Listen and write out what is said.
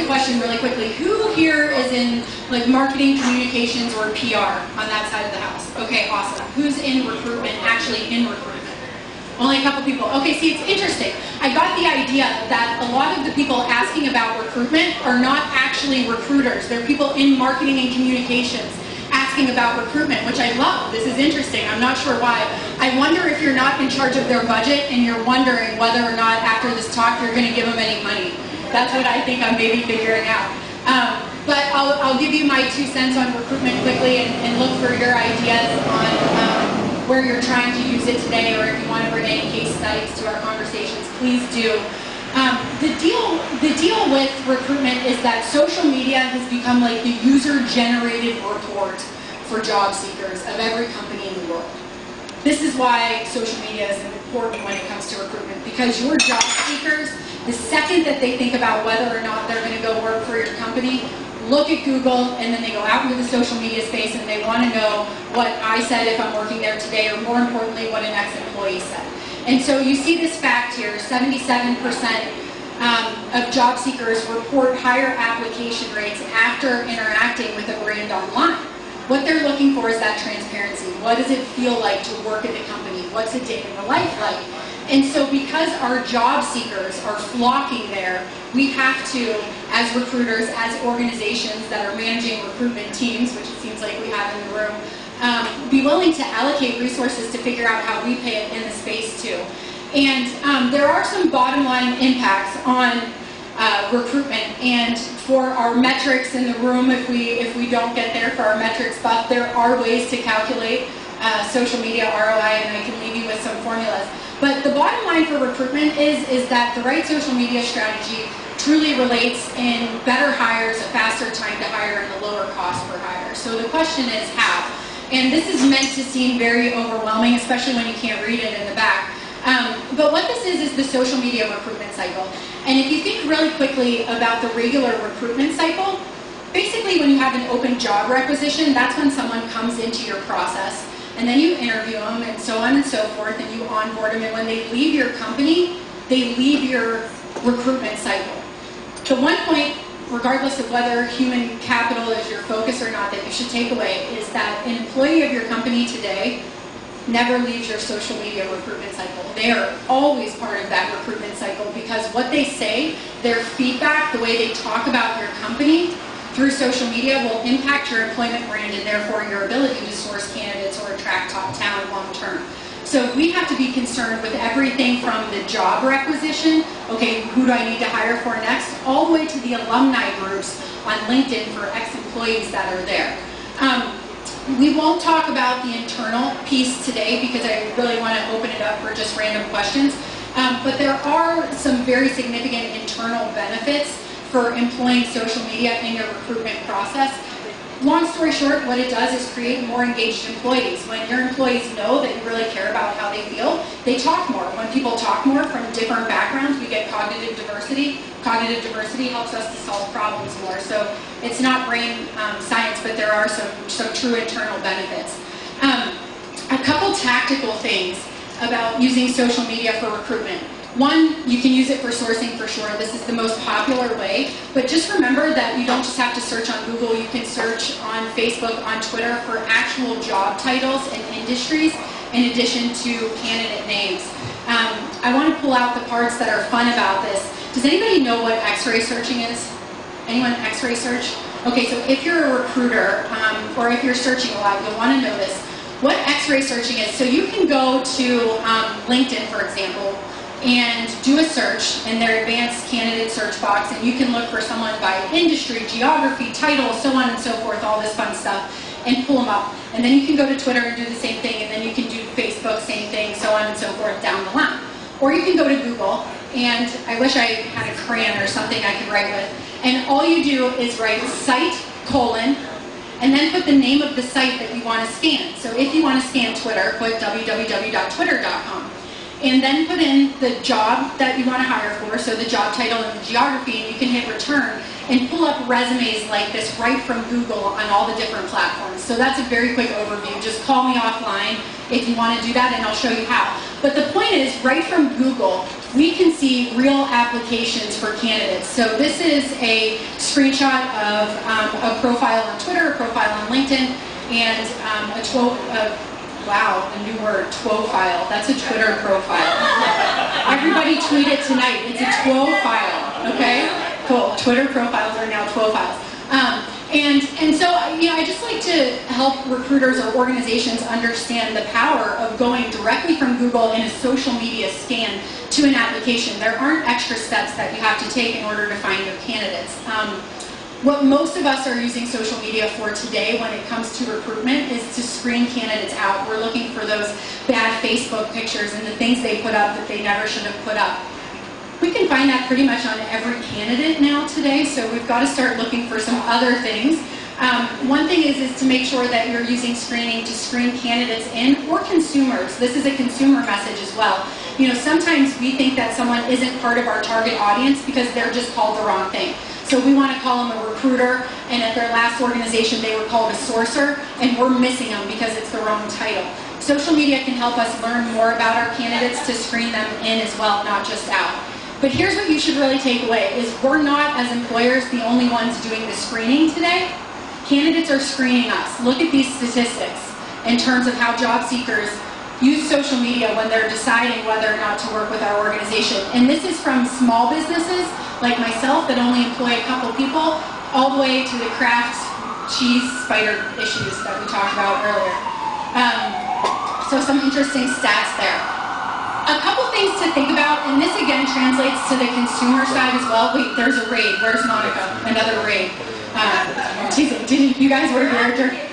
question really quickly. Who here is in like marketing, communications, or PR on that side of the house? Okay, awesome. Who's in recruitment, actually in recruitment? Only a couple people. Okay, see, it's interesting. I got the idea that a lot of the people asking about recruitment are not actually recruiters. They're people in marketing and communications asking about recruitment, which I love. This is interesting. I'm not sure why. I wonder if you're not in charge of their budget and you're wondering whether or not after this talk you're going to give them any money. That's what I think I'm maybe figuring out. But I'll give you my 2 cents on recruitment quickly and look for your ideas on where you're trying to use it today, or if you want to bring any case studies to our conversations, please do. The deal with recruitment is that social media has become like the user-generated report for job seekers of every company in the world. This is why social media is important when it comes to recruitment, because your job seekers, the second that they think about whether or not they're going to go work for your company, look at Google, and then they go out into the social media space and they want to know what I said if I'm working there today, or more importantly, what an ex-employee said. And so you see this fact here, 77% of job seekers report higher application rates after interacting with a brand online. What they're looking for is that transparency. What does it feel like to work at the company? What's a day in the life like? And so because our job seekers are flocking there, we have to, as recruiters, as organizations that are managing recruitment teams, which it seems like we have in the room, be willing to allocate resources to figure out how we pay it in the space too. And there are some bottom line impacts on recruitment, and for our metrics in the room, if we don't get there for our metrics buff, there are ways to calculate social media ROI, and I can leave you with some formulas. But the bottom line for recruitment is that the right social media strategy truly relates in better hires, a faster time to hire, and a lower cost per hire. So the question is how? And this is meant to seem very overwhelming, especially when you can't read it in the back. But what this is the social media recruitment cycle. And if you think really quickly about the regular recruitment cycle, basically when you have an open job requisition, that's when someone comes into your process. And then you interview them, and so on and so forth, and you onboard them. And when they leave your company, they leave your recruitment cycle. The one point, regardless of whether human capital is your focus or not, that you should take away is that an employee of your company today never leaves your social media recruitment cycle. They are always part of that recruitment cycle, because what they say, their feedback, the way they talk about your company through social media will impact your employment brand and therefore your ability to source candidates or attract top talent long term. So we have to be concerned with everything from the job requisition, okay, who do I need to hire for next, all the way to the alumni groups on LinkedIn for ex-employees that are there. We won't talk about the internal piece today because I really want to open it up for just random questions. But there are some very significant internal benefits for employing social media in your recruitment process. Long story short, what it does is create more engaged employees. When your employees know that you really care about how they feel, they talk more. When people talk more from different backgrounds, we get cognitive diversity. Cognitive diversity helps us to solve problems more. So it's not brain science, but there are some true internal benefits. A couple tactical things about using social media for recruitment. One, you can use it for sourcing for sure. This is the most popular way. But just remember that you don't just have to search on Google. You can search on Facebook, on Twitter for actual job titles and industries in addition to candidate names. I want to pull out the parts that are fun about this. Does anybody know what X-ray searching is? Anyone X-ray search? Okay, so if you're a recruiter or if you're searching a lot, you'll want to know this. What X-ray searching is, so you can go to LinkedIn, for example, and do a search in their advanced candidate search box, and you can look for someone by industry, geography, title, so on and so forth, all this fun stuff, and pull them up. And then you can go to Twitter and do the same thing, and then you can do Facebook, same thing, so on and so forth down the line. Or you can go to Google, and I wish I had a crayon or something I could write with, and all you do is write site, colon, and then put the name of the site that you want to scan. So if you want to scan Twitter, put www.twitter.com. and then put in the job that you want to hire for, so the job title and the geography, and you can hit return and pull up resumes like this right from Google on all the different platforms. So that's a very quick overview. Just call me offline if you want to do that, and I'll show you how. But the point is, right from Google, we can see real applications for candidates. So this is a screenshot of a profile on Twitter, a profile on LinkedIn, and wow, a new word, TWO-file. That's a Twitter profile. Everybody tweet it tonight. It's a TWO-file, okay? Cool. Twitter profiles are now TWO-files. And so, I just like to help recruiters or organizations understand the power of going directly from Google in a social media scan to an application. There aren't extra steps that you have to take in order to find your candidates. What most of us are using social media for today when it comes to recruitment is to screen candidates out. We're looking for those bad Facebook pictures and the things they put up that they never should have put up. We can find that pretty much on every candidate now today, so we've got to start looking for some other things. One thing is to make sure that you're using screening to screen candidates in, or consumers. This is a consumer message as well. Sometimes we think that someone isn't part of our target audience because they're just called the wrong thing. So we want to call them a recruiter, and at their last organization they were called a sourcer, and we're missing them because it's the wrong title. Social media can help us learn more about our candidates to screen them in as well, not just out. But here's what you should really take away, is we're not, as employers, the only ones doing the screening today. Candidates are screening us. Look at these statistics in terms of how job seekers use social media when they're deciding whether or not to work with our organization. And this is from small businesses like myself that only employ a couple people, all the way to the craft cheese spider issues that we talked about earlier. So some interesting stats there. A couple things to think about, and this again translates to the consumer side as well. Wait, there's a raid. Where's Monica? Another raid. Didn't you guys work here?